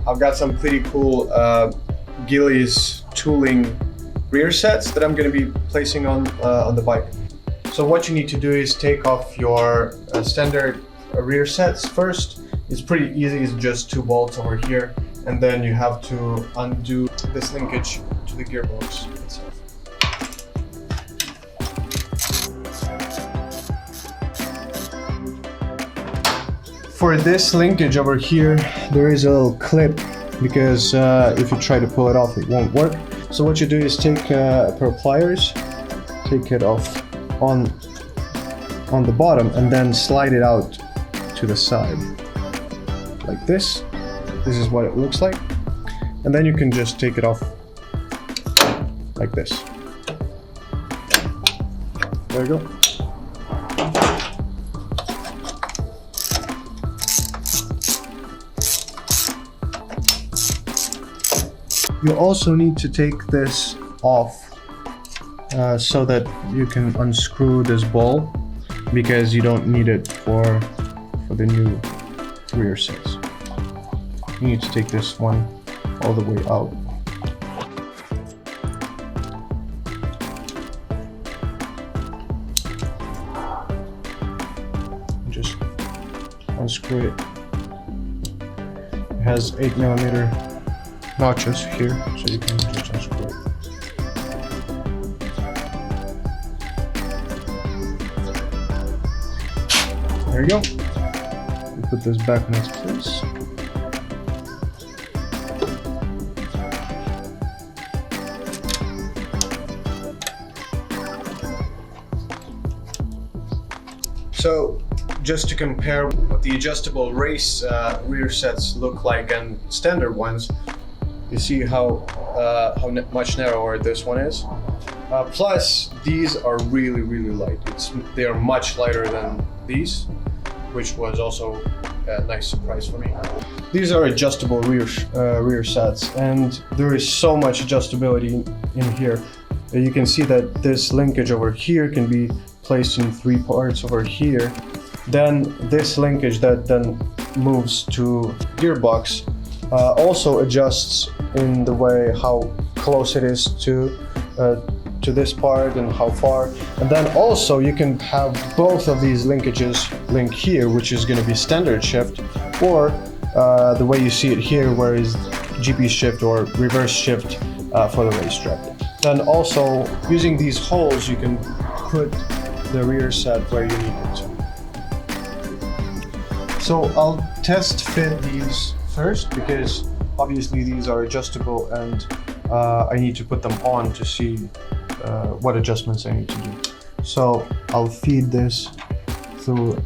I've got some pretty cool Gilles tooling rear sets that I'm going to be placing on the bike. So what you need to do is take off your standard rear sets first. It's pretty easy, it's just 2 bolts over here, and then you have to undo this linkage to the gearbox itself. For this linkage over here, there is a little clip because if you try to pull it off, it won't work. So what you do is take a pair of pliers, take it off on the bottom, and then slide it out to the side like this. This is what it looks like, and then you can just take it off like this. There you go. You also need to take this off so that you can unscrew this ball, because you don't need it for the new rear sets. You need to take this one all the way out. Just unscrew it. It has 8mm notches here, so you can just unscrew it. There you go. We put this back in its place. So, just to compare what the adjustable race rear sets look like and standard ones, you see how much narrower this one is. Plus, these are really light. They are much lighter than these, which was also a nice surprise for me. These are adjustable rear sets, and there is so much adjustability in here. You can see that this linkage over here can be placed in 3 parts over here. Then this linkage that then moves to gearbox also adjusts in the way how close it is to this part and how far. And then also you can have both of these linkages link here, which is going to be standard shift, or the way you see it here, where is GP shift or reverse shift for the race track. Then also using these holes, you can put the rear set where you need it to. So I'll test fit these first, because obviously these are adjustable, and I need to put them on to see what adjustments I need to do. So I'll feed this through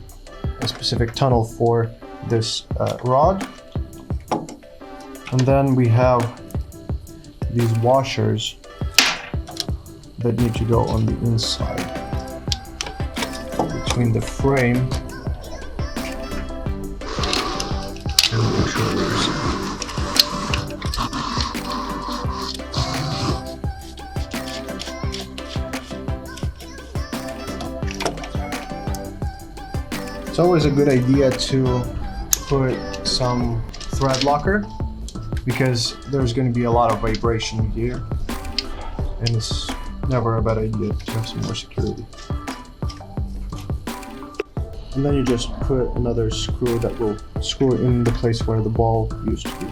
a specific tunnel for this rod, and then we have these washers that need to go on the inside between the frame and the controllers. It's always a good idea to put some thread locker, because there's going to be a lot of vibration here, and it's never a bad idea to have some more security. And then you just put another screw that will screw in the place where the ball used to be.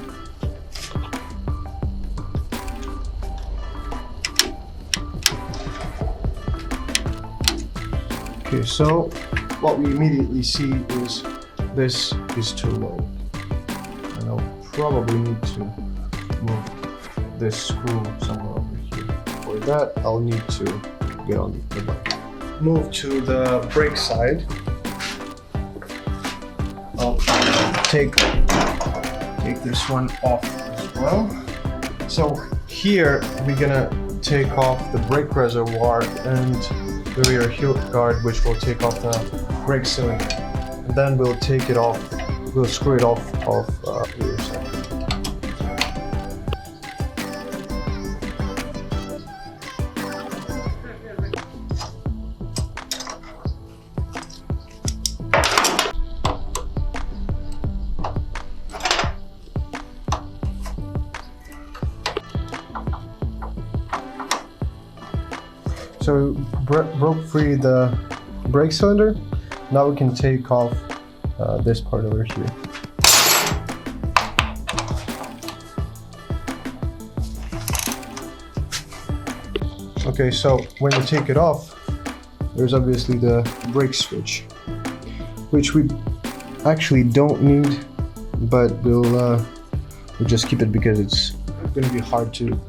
Okay, so what we immediately see is this is too low, and I'll probably need to move this screw somewhere over here. For that, I'll need to get on the bike. Move to the brake side. I'll take this one off as well. So here we're gonna take off the brake reservoir and the rear heel guard, which will take off the brake cylinder, and then we'll take it off. We'll screw it off the rear side. So broke free the brake cylinder. Now we can take off this part over here. Okay, so when you take it off, there's obviously the brake switch, which we actually don't need, but we'll just keep it because it's going to be hard to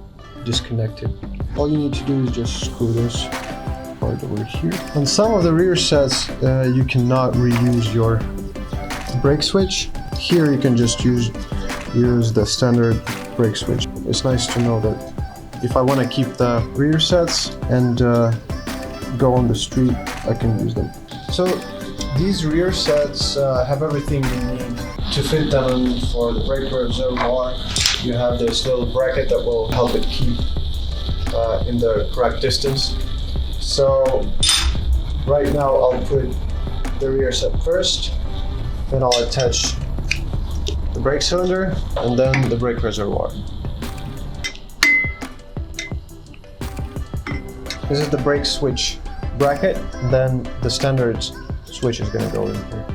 disconnect it. All you need to do is just screw this part over here. On some of the rear sets, you cannot reuse your brake switch. Here you can just use the standard brake switch. It's nice to know that if I want to keep the rear sets and go on the street, I can use them. So these rear sets have everything you need to fit them for the brake reservoir. You have this little bracket that will help it keep in the correct distance. So right now I'll put the rear set first, then I'll attach the brake cylinder and then the brake reservoir. This is the brake switch bracket, then the standard switch is going to go in here.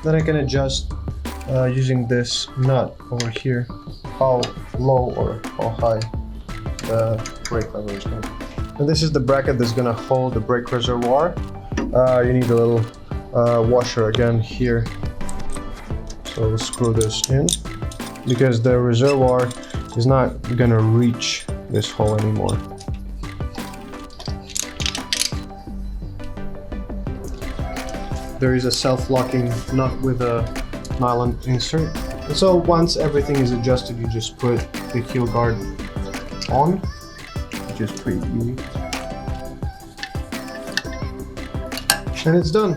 Then I can adjust using this nut over here how low or how high the brake lever is going to be. And this is the bracket that's going to hold the brake reservoir. You need a little washer again here. So we'll screw this in because the reservoir is not going to reach this hole anymore. There is a self-locking nut with a nylon insert. And so once everything is adjusted, you just put the heel guard on, which is pretty easy. And it's done.